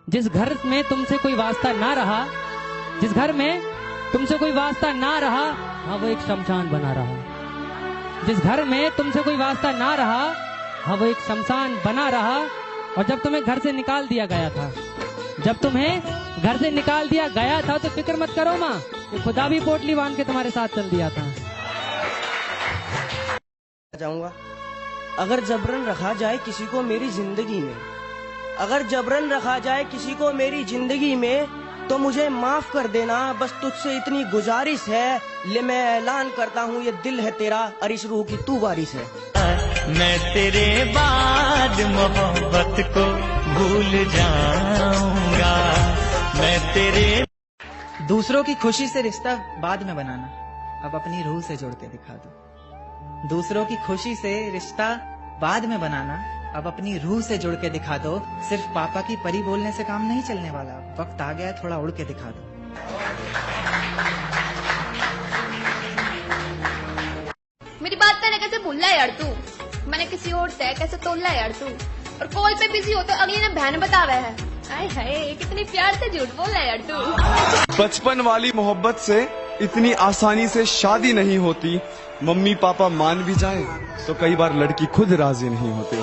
जिस घर में तुमसे कोई वास्ता ना रहा, जिस घर में तुमसे कोई वास्ता ना रहा, हाँ वो एक शमशान बना रहा। जिस घर में तुमसे कोई वास्ता ना रहा, हाँ वो एक शमशान बना रहा। और जब तुम्हें घर से निकाल दिया गया था, जब तुम्हें घर से निकाल दिया गया था, तो फिक्र मत करो माँ, कि खुदा भी पोटली बांध के तुम्हारे साथ चल दिया था। जाऊंगा अगर जबरन रखा जाए किसी को मेरी जिंदगी में, अगर जबरन रखा जाए किसी को मेरी जिंदगी में, तो मुझे माफ कर देना, बस तुझसे इतनी गुजारिश है। ले मैं ऐलान करता हूँ, ये दिल है तेरा और इस रूह की तू वारिस है। मैं तेरे बाद मोहब्बत को भूल जाऊंगा, मैं तेरे। दूसरों की खुशी से रिश्ता बाद में बनाना, अब अपनी रूह से जोड़ के दिखा दो। दूसरों की खुशी से रिश्ता बाद में बनाना, अब अपनी रूह से जुड़ के दिखा दो। सिर्फ पापा की परी बोलने से काम नहीं चलने वाला, वक्त आ गया थोड़ा उड़ के दिखा दो। मेरी बात मैंने कैसे भूला यार तू, मैंने किसी और से कैसे तोला यार तू। और कॉल पे बिजी हो तो अगली ने बहन बतावे है। हाय हाय कितनी प्यार से झूठ बोल रहा है यार तू। बचपन वाली मोहब्बत से इतनी आसानी से शादी नहीं होती। मम्मी पापा मान भी जाए तो कई बार लड़की खुद राजी नहीं होती।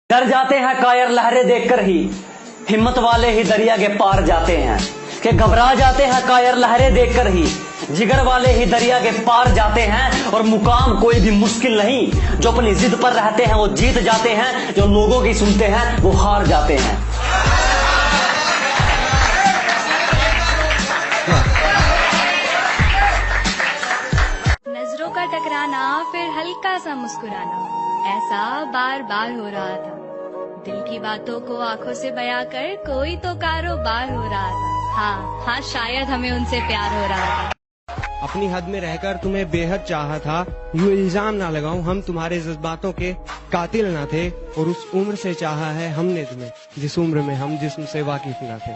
डर जाते हैं कायर लहरें देखकर ही, हिम्मत वाले ही दरिया के पार जाते हैं। कि घबरा जाते हैं कायर लहरें देखकर ही, जिगर वाले ही दरिया के पार जाते हैं। और मुकाम कोई भी मुश्किल नहीं, जो अपनी जिद पर रहते हैं वो जीत जाते हैं, जो लोगों की सुनते हैं वो हार जाते हैं। नजरों का टकराना फिर हल्का सा मुस्कुराना, ऐसा बार बार हो रहा था। दिल की बातों को आंखों से बयां कर कोई तो कारोबार हो रहा था। हाँ हाँ शायद हमें उनसे प्यार हो रहा था। अपनी हद में रहकर तुम्हें बेहद चाहा था, यूं इल्जाम ना लगाऊं हम तुम्हारे जज्बातों के कातिल ना थे। और उस उम्र से चाहा है हमने तुम्हें, जिस उम्र में हम जिस्म से वाकिफ ना थे।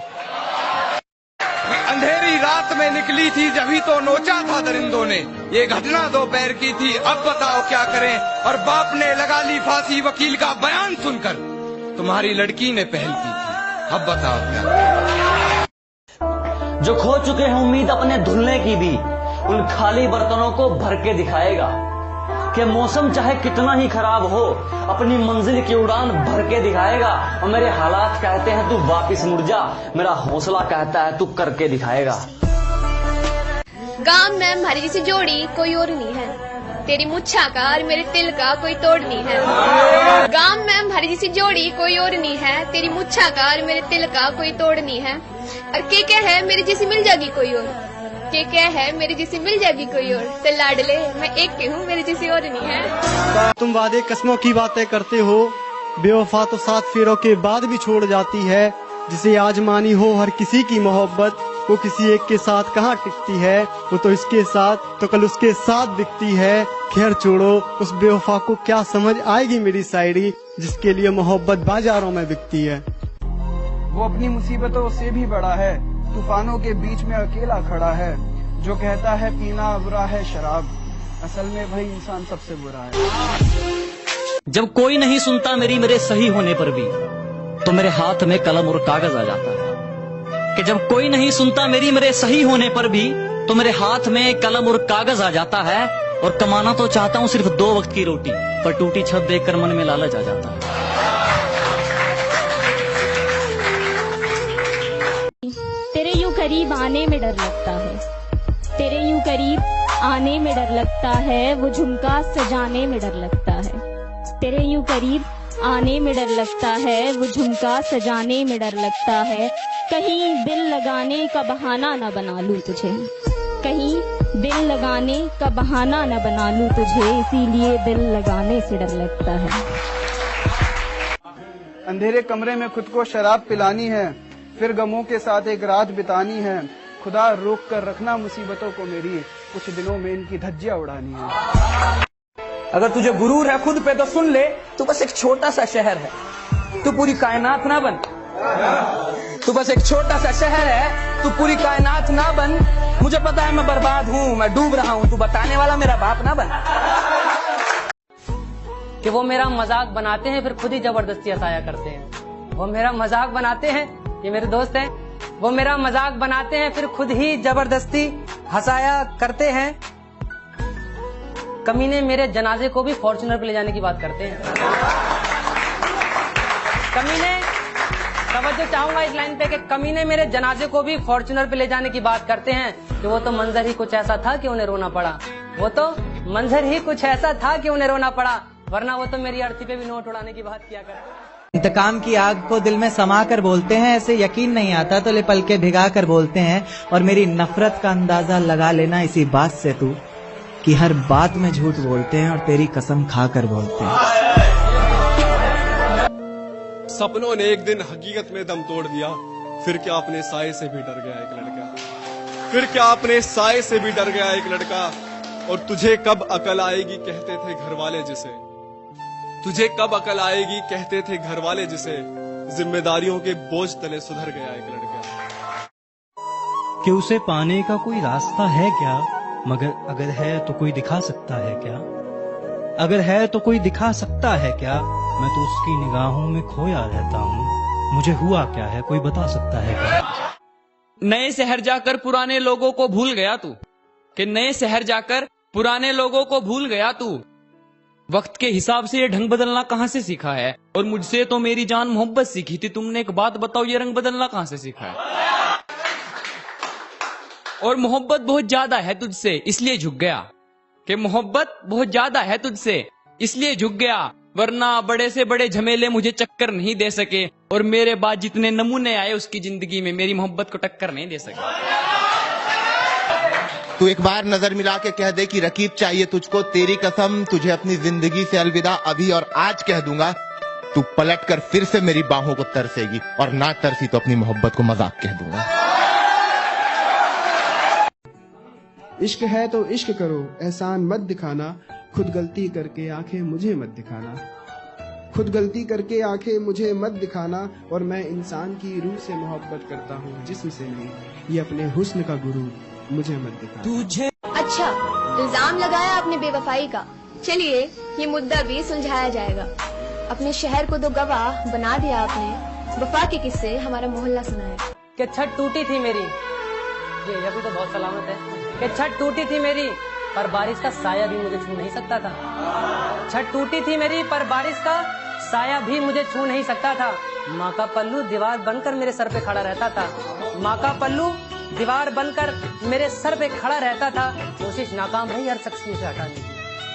अंधेरी रात में निकली थी जभी तो नोचा था दरिंदों ने, ये घटना दोपहर की थी अब बताओ क्या करें। और बाप ने लगा ली फांसी वकील का बयान सुनकर, तुम्हारी लड़की ने पहल की थी अब बताओ क्या। जो खो चुके हैं उम्मीद अपने धुलने की भी, उन खाली बर्तनों को भर के दिखाएगा। कि मौसम चाहे कितना ही खराब हो, अपनी मंजिल की उड़ान भर के दिखाएगा। और मेरे हालात कहते हैं तू वापिस मुड़ जा, मेरा हौसला कहता है तू करके दिखाएगा। गांव में हमारी जैसी जोड़ी कोई और नहीं है, तेरी मुच्छा का और मेरे तिल का कोई तोड़ नहीं है। गांव में हमारी जैसी जोड़ी कोई और नहीं है, तेरी मुच्छा का और मेरे तिल का कोई तोड़ नहीं है। और क्या है मेरी जैसी मिल जाएगी कोई और, क्या है मेरी जैसी मिल जाएगी कोई और। तो लाडले मैं एक की हूँ, मेरी जैसी और नहीं है। तुम वादे कस्मों की बातें करते हो, बेवफा तो 7 फेरों के बाद भी छोड़ जाती है। जिसे आज मानी हो हर किसी की मोहब्बत, वो किसी एक के साथ कहाँ टिकती है। वो तो इसके साथ तो कल उसके साथ बिकती है। खैर छोड़ो, उस बेवफा को क्या समझ आएगी मेरी शायरी, जिसके लिए मोहब्बत बाजारों में बिकती है। वो अपनी मुसीबतों से भी बड़ा है, तूफानों के बीच में अकेला खड़ा है। जो कहता है पीना बुरा है शराब, असल में भाई इंसान सबसे बुरा है। जब कोई नहीं सुनता मेरे सही होने पर भी, तो मेरे हाथ में कलम और कागज आ जाता है। कि जब कोई नहीं सुनता मेरे सही होने पर भी, तो मेरे हाथ में कलम और कागज आ जाता है। और कमाना तो चाहता हूँ सिर्फ 2 वक्त की रोटी, पर टूटी छत देखकर मन में लालच आ जाता है। तेरे यूं करीब आने में डर लगता है, तेरे यूं करीब आने में डर लगता है। वो झुमका सजाने में डर लगता है, तेरे यूं करीब आने में डर लगता है। वो झुमका सजाने में डर लगता है। कहीं दिल लगाने का बहाना न बना लूं तुझे, कहीं दिल लगाने का बहाना न बना लूं तुझे, इसीलिए दिल लगाने से डर लगता है। अंधेरे कमरे में खुद को शराब पिलानी है, फिर गमों के साथ एक रात बितानी है। खुदा रोक कर रखना मुसीबतों को मेरी, कुछ दिनों में इनकी धज्जियां उड़ानी है। अगर तुझे गुरूर है खुद पे तो सुन ले, तू बस एक छोटा सा शहर है, तू पूरी कायनात ना बन। तू बस एक छोटा सा शहर है, तू पूरी कायनात ना बन। मुझे पता है मैं बर्बाद हूँ, मैं डूब रहा हूँ, तू बताने वाला मेरा बाप ना बन। कि वो मेरा मजाक बनाते हैं फिर खुद ही जबरदस्ती हंसाया करते हैं। वो मेरा मजाक बनाते हैं, ये मेरे दोस्त हैं, वो मेरा मजाक बनाते हैं फिर खुद ही जबरदस्ती हंसाया करते हैं। कमीने मेरे जनाजे को भी फॉर्च्यूनर पे ले जाने की बात करते हैं। कमीने, तवज्जो चाहूंगा इस लाइन पे कि कमीने मेरे जनाजे को भी फॉर्च्यूनर पे ले जाने की बात करते हैं कि वो तो मंजर ही कुछ ऐसा था कि उन्हें रोना पड़ा। वो तो मंजर ही कुछ ऐसा था कि उन्हें रोना पड़ा, वरना वो तो मेरी अर्थी पे भी नोट उड़ाने की बात किया करते। इंतकाम की आग को दिल में समा कर बोलते हैं, ऐसे यकीन नहीं आता तो ले पलके भिगा कर बोलते हैं। और मेरी नफरत का अंदाजा लगा लेना इसी बात से तू कि हर बात में झूठ बोलते हैं और तेरी कसम खा कर बोलते हैं। सपनों ने एक दिन हकीकत में दम तोड़ दिया, फिर क्या अपने साए से भी डर गया एक लड़का, फिर क्या अपने साए से भी डर गया एक लड़का। और तुझे कब अकल आएगी कहते थे घर वाले जिसे, तुझे कब अकल आएगी कहते थे घर वाले जिसे, जिम्मेदारियों के बोझ तले सुधर गया एक लड़का। कि उसे पाने का कोई रास्ता है क्या, मगर अगर है तो कोई दिखा सकता है क्या, अगर है तो कोई दिखा सकता है क्या। मैं तो उसकी निगाहों में खोया रहता हूँ, मुझे हुआ क्या है कोई बता सकता है क्या। नए शहर जाकर पुराने लोगों को भूल गया तू, कि नए शहर जाकर पुराने लोगों को भूल गया तू। वक्त के हिसाब से ये ढंग बदलना कहाँ से सीखा है, और मुझसे तो मेरी जान मोहब्बत सीखी थी। तुमने एक बात बताओ, ये रंग बदलना कहाँ से सीखा है। और मोहब्बत बहुत ज्यादा है तुझसे इसलिए झुक गया, कि मोहब्बत बहुत ज्यादा है तुझसे इसलिए झुक गया, वरना बड़े से बड़े झमेले मुझे चक्कर नहीं दे सके, और मेरे बाद जितने नमूने आए उसकी जिंदगी में मेरी मोहब्बत को टक्कर नहीं दे सके। तू एक बार नजर मिला के कह दे कि रकीब चाहिए तुझको, तेरी कसम तुझे अपनी जिंदगी से अलविदा अभी और आज कह दूंगा। तू पलट कर फिर से मेरी बाहों को तरसेगी, और ना तरसी तो अपनी मोहब्बत को मजाक कह दूंगा। इश्क है तो इश्क करो, एहसान मत दिखाना, खुद गलती करके आंखें मुझे मत दिखाना, खुद गलती करके आंखें मुझे मत दिखाना। और मैं इंसान की रूह से मोहब्बत करता हूँ, जिस्म से नहीं, ये अपने हुस्न का गुरु मुझे मत दिखाना। तुझे अच्छा, इल्जाम लगाया आपने बेवफाई का, चलिए ये मुद्दा भी सुलझाया जाएगा। अपने शहर को दो गवाह बना दिया आपने, वफा के किस्से हमारा मोहल्ला सुनाया। कि छत टूटी थी मेरी, ये अभी तो बहुत सलामत है, कि छत टूटी थी मेरी पर बारिश का साया भी मुझे छू नहीं सकता था। छत टूटी थी मेरी पर बारिश का साया भी मुझे छू नहीं सकता था। माँ का पल्लू दीवार बनकर मेरे सर पे खड़ा रहता था, माँ का पल्लू दीवार बनकर मेरे सर पे खड़ा रहता था। कोशिश नाकाम रही हर शख्स की उसे हटाने की,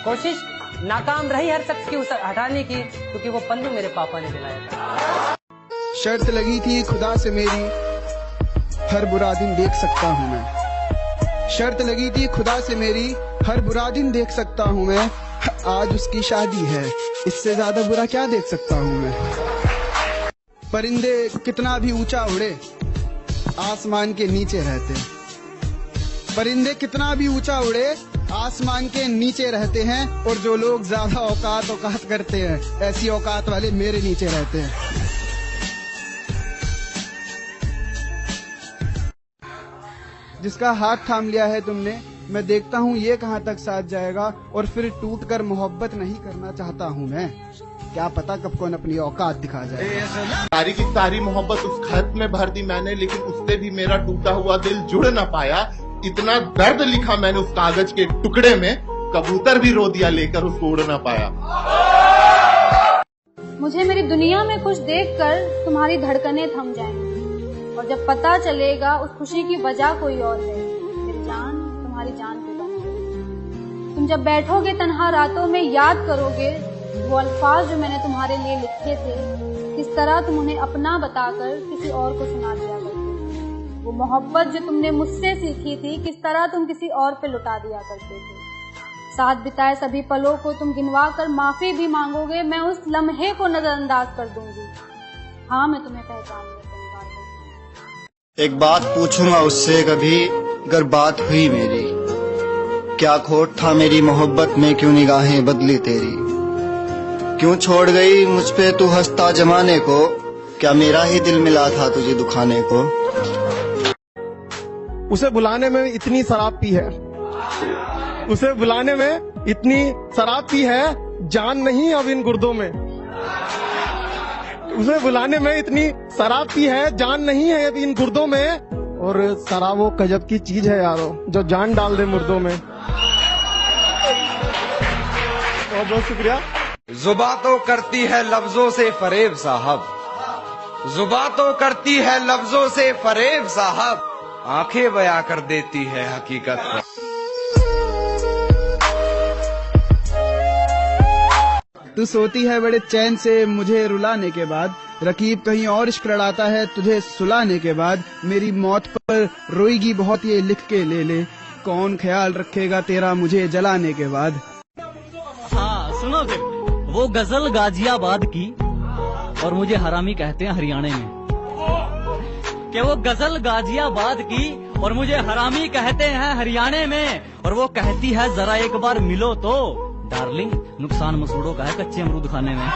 कोशिश नाकाम रही हर शख्स की उसे हटाने की, क्योंकि वो पल्लू मेरे पापा ने दिलाया था। शर्त लगी थी खुदा से मेरी, हर बुरा दिन देख सकता हूँ मैं। शर्त लगी थी खुदा से मेरी, हर बुरा दिन देख सकता हूँ मैं। आज उसकी शादी है, इससे ज्यादा बुरा क्या देख सकता हूँ मैं। परिंदे कितना भी ऊंचा उड़े, आसमान के नीचे रहते। परिंदे कितना भी ऊंचा उड़े, आसमान के नीचे रहते हैं। और जो लोग ज्यादा औकात करते हैं, ऐसी औकात वाले मेरे नीचे रहते हैं। जिसका हाथ थाम लिया है तुमने, मैं देखता हूँ ये कहाँ तक साथ जाएगा। और फिर टूटकर मोहब्बत नहीं करना चाहता हूँ मैं, क्या पता कब कौन अपनी औकात दिखा जाए। सारी की सारी मोहब्बत उस खत में भर दी मैंने, लेकिन उससे भी मेरा टूटा हुआ दिल जुड़ न पाया। इतना दर्द लिखा मैंने उस कागज के टुकड़े में, कबूतर भी रो दिया लेकर उसको उड़ न पाया। मुझे मेरी दुनिया में खुश देखकर तुम्हारी धड़कनें थम जाएंगी, और जब पता चलेगा उस खुशी की वजह कोई और है, मेरी जान तुम्हारी जान पे बन गई। तुम जब बैठोगे तन्हा रातों में, याद करोगे वो अल्फाज जो मैंने तुम्हारे लिए लिखे थे, किस तरह तुम उन्हें अपना बताकर किसी और को सुना दिया करते। वो मोहब्बत जो तुमने मुझसे सीखी थी, किस तरह तुम किसी और पे लुटा दिया करते थे। साथ बिताए सभी पलों को तुम गिनवा कर माफी भी मांगोगे, मैं उस लम्हे को नजरअंदाज कर दूंगी। हाँ, मैं तुम्हें पहचान लूंगी। एक बात पूछूंगा उससे कभी, अगर बात हुई मेरी, क्या खोट था मेरी मोहब्बत में, क्यों निगाहें बदली तेरी, क्यों छोड़ गई मुझ पे तू हंसता जमाने को, क्या मेरा ही दिल मिला था तुझे दुखाने को। उसे बुलाने में इतनी शराब पी है, उसे बुलाने में इतनी शराब पी है, जान नहीं अब इन गुर्दों में। उसे बुलाने में इतनी शराब पी है, जान नहीं है अब इन गुर्दों में। और शराब वो गजब की चीज है यारो, जो जान डाल दे मुर्दों में। बहुत बहुत शुक्रिया। जुबा तो करती है लफ्जों से फरेब साहब, जुबा तो करती है लफ्जों से फरेब साहब, आंखें बयां कर देती है हकीकत। तू सोती है बड़े चैन से मुझे रुलाने के बाद, रकीब कहीं और इश्क लड़ाता है तुझे सुलाने के बाद। मेरी मौत पर रोएगी बहुत ये लिख के ले ले, कौन ख्याल रखेगा तेरा मुझे जलाने के बाद। हाँ सुनो फिर, वो गजल गाजियाबाद की और मुझे हरामी कहते हैं हरियाणा में। कि वो गजल गाजियाबाद की और मुझे हरामी कहते हैं हरियाणा में। और वो कहती है जरा एक बार मिलो तो डार्लिंग, नुकसान मसूड़ों का है कच्चे अमरूद खाने में।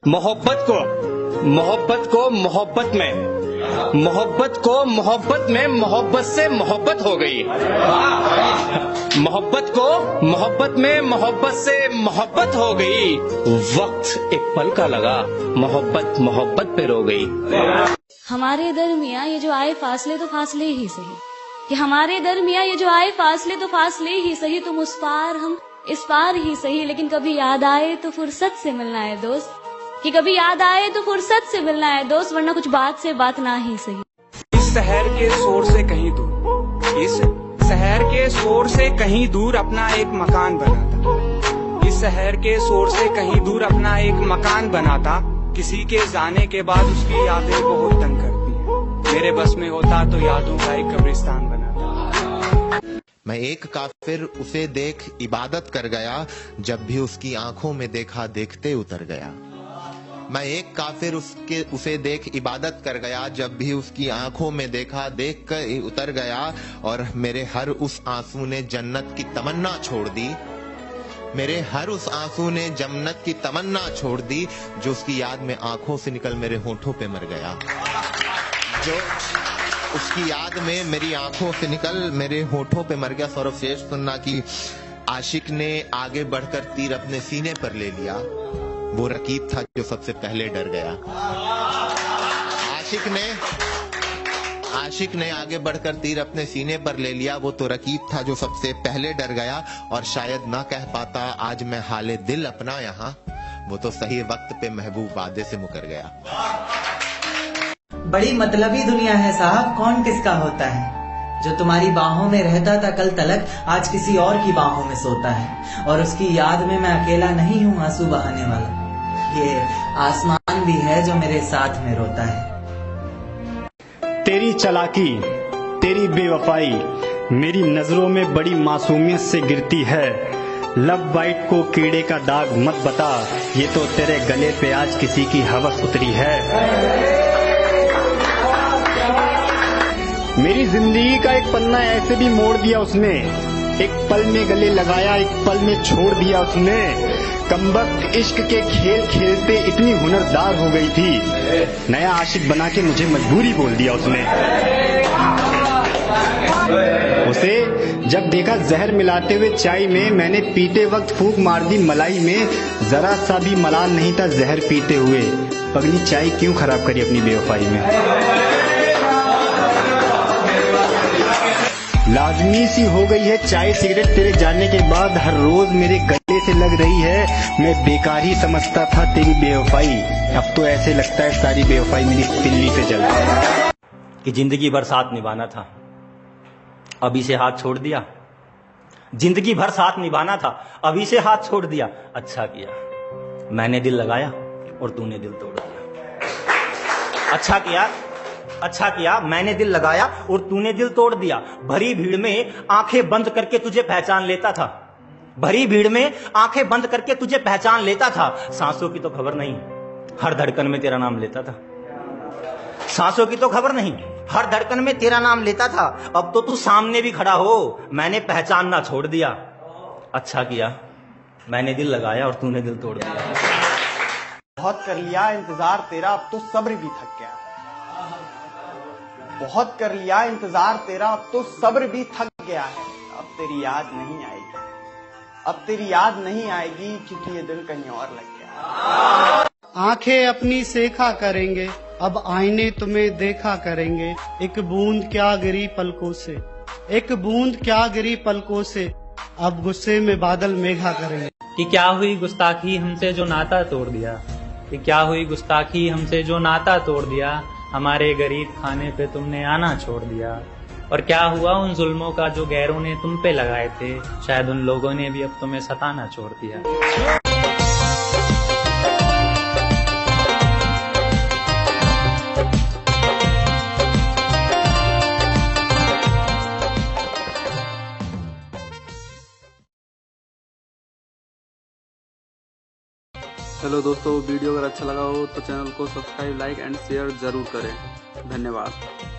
मोहब्बत को मोहब्बत में, मोहब्बत को मोहब्बत में, मोहब्बत से मोहब्बत हो गई। मोहब्बत को मोहब्बत में, मोहब्बत से मोहब्बत हो गई। वक्त एक पल का लगा, मोहब्बत मोहब्बत पे रो गई। हमारे दरमियाँ ये जो आए फासले तो फासले ही सही, कि हमारे दरमियाँ ये जो आए फासले तो फासले ही सही। तुम उस पार हम इस पार ही सही, लेकिन कभी याद आए तो फुर्सत से मिलना है दोस्त, कि कभी याद आए तो फुर्सत से मिलना है दोस्त, वरना कुछ बात से बात ना ही सही। इस शहर के शोर से कहीं दूर, इस शहर के शोर से कहीं दूर अपना एक मकान बनाता। इस शहर के शोर से कहीं दूर अपना एक मकान बनाता। किसी के जाने के बाद उसकी यादें बहुत तंग करती हैं। मेरे बस में होता तो यादों का एक कब्रिस्तान बनाता। मैं एक काफिर उसे देख इबादत कर गया, जब भी उसकी आंखों में देखा देखते उतर गया। मैं एक काफिर उसे देख इबादत कर गया, जब भी उसकी आंखों में देखा देख कर उतर गया। और मेरे हर उस आंसू ने जन्नत की तमन्ना छोड़ दी, मेरे हर उस आंसू ने जन्नत की तमन्ना छोड़ दी, जो उसकी याद में आंखों से निकल मेरे होठों पे मर गया। जो उसकी याद में मेरी आंखों से निकल मेरे होठों पे मर गया। सौरभ शेष सुनना कि आशिक ने आगे बढ़कर तीर अपने सीने पर ले लिया, वो रकीब था जो सबसे पहले डर गया। आशिक ने आगे बढ़कर तीर अपने सीने पर ले लिया, वो तो रकीब था जो सबसे पहले डर गया। और शायद ना कह पाता आज मैं हाले दिल अपना यहाँ, वो तो सही वक्त पे महबूब वादे से मुकर गया। बड़ी मतलबी दुनिया है साहब, कौन किसका होता है। जो तुम्हारी बाहों में रहता था कल तलक, आज किसी और की बाहों में सोता है। और उसकी याद में मैं अकेला नहीं हूँ आंसू बहाने वाला, ये आसमान भी है जो मेरे साथ में रोता है। तेरी चालाकी, तेरी बेवफाई मेरी नजरों में बड़ी मासूमियत से गिरती है। लव बाइट को कीड़े का दाग मत बता, ये तो तेरे गले पे आज किसी की हवस उतरी है। मेरी जिंदगी का एक पन्ना ऐसे भी मोड़ दिया उसने, एक पल में गले लगाया एक पल में छोड़ दिया उसने। कमबख्त इश्क के खेल खेलते इतनी हुनरदार हो गई थी, नया आशिक बना के मुझे मजबूरी बोल दिया उसने। उसे जब देखा जहर मिलाते हुए चाय में, मैंने पीते वक्त फूंक मार दी मलाई में। जरा सा भी मलाल नहीं था जहर पीते हुए, पगली चाय क्यों खराब करी अपनी बेवफाई में। लाजमी सी हो गई है चाय सिगरेट तेरे जाने के बाद, हर रोज मेरे गले से लग रही है। मैं बेकार ही समझता था तेरी बेवफाई, अब तो ऐसे लगता है सारी बेवफाई मेरी तिल्ली से जल रही। कि जिंदगी भर साथ निभाना था, अभी से हाथ छोड़ दिया। जिंदगी भर साथ निभाना था, अभी से हाथ छोड़ दिया। अच्छा किया मैंने दिल लगाया और तूने दिल तोड़ दिया। अच्छा किया मैंने दिल लगाया और तूने दिल तोड़ दिया। भरी भीड़ में आंखें बंद करके तुझे पहचान लेता था, भरी भीड़ में आंखें बंद करके तुझे पहचान लेता था। सांसों की तो खबर नहीं, हर धड़कन में तेरा नाम लेता था। सांसों की तो खबर नहीं, हर धड़कन में तेरा नाम लेता था। अब तो तू सामने भी खड़ा हो, मैंने पहचानना छोड़ दिया। अच्छा किया मैंने दिल लगाया और तूने दिल तोड़ दिया। बहुत कर लिया इंतजार तेरा, अब तो सब्र भी थक गया। बहुत कर लिया इंतजार तेरा, अब तो सब्र भी थक गया है। अब तेरी याद नहीं आएगी, अब तेरी याद नहीं आएगी, क्योंकि ये दिल कहीं और लग गया। आंखें अपनी सेखा करेंगे, अब आईने तुम्हें देखा करेंगे। एक बूंद क्या गिरी पलकों से, एक बूंद क्या गिरी पलकों से, अब गुस्से में बादल मेघा करेंगे। कि क्या हुई गुस्ताखी हमसे जो नाता तोड़ दिया, कि क्या हुई गुस्ताखी हमसे जो नाता तोड़ दिया, हमारे गरीब खाने पे तुमने आना छोड़ दिया। और क्या हुआ उन जुल्मों का जो गैरों ने तुम पे लगाए थे, शायद उन लोगों ने भी अब तुम्हें सताना छोड़ दिया। हेलो दोस्तों, वीडियो अगर अच्छा लगा हो तो चैनल को सब्सक्राइब, लाइक एंड शेयर जरूर करें। धन्यवाद।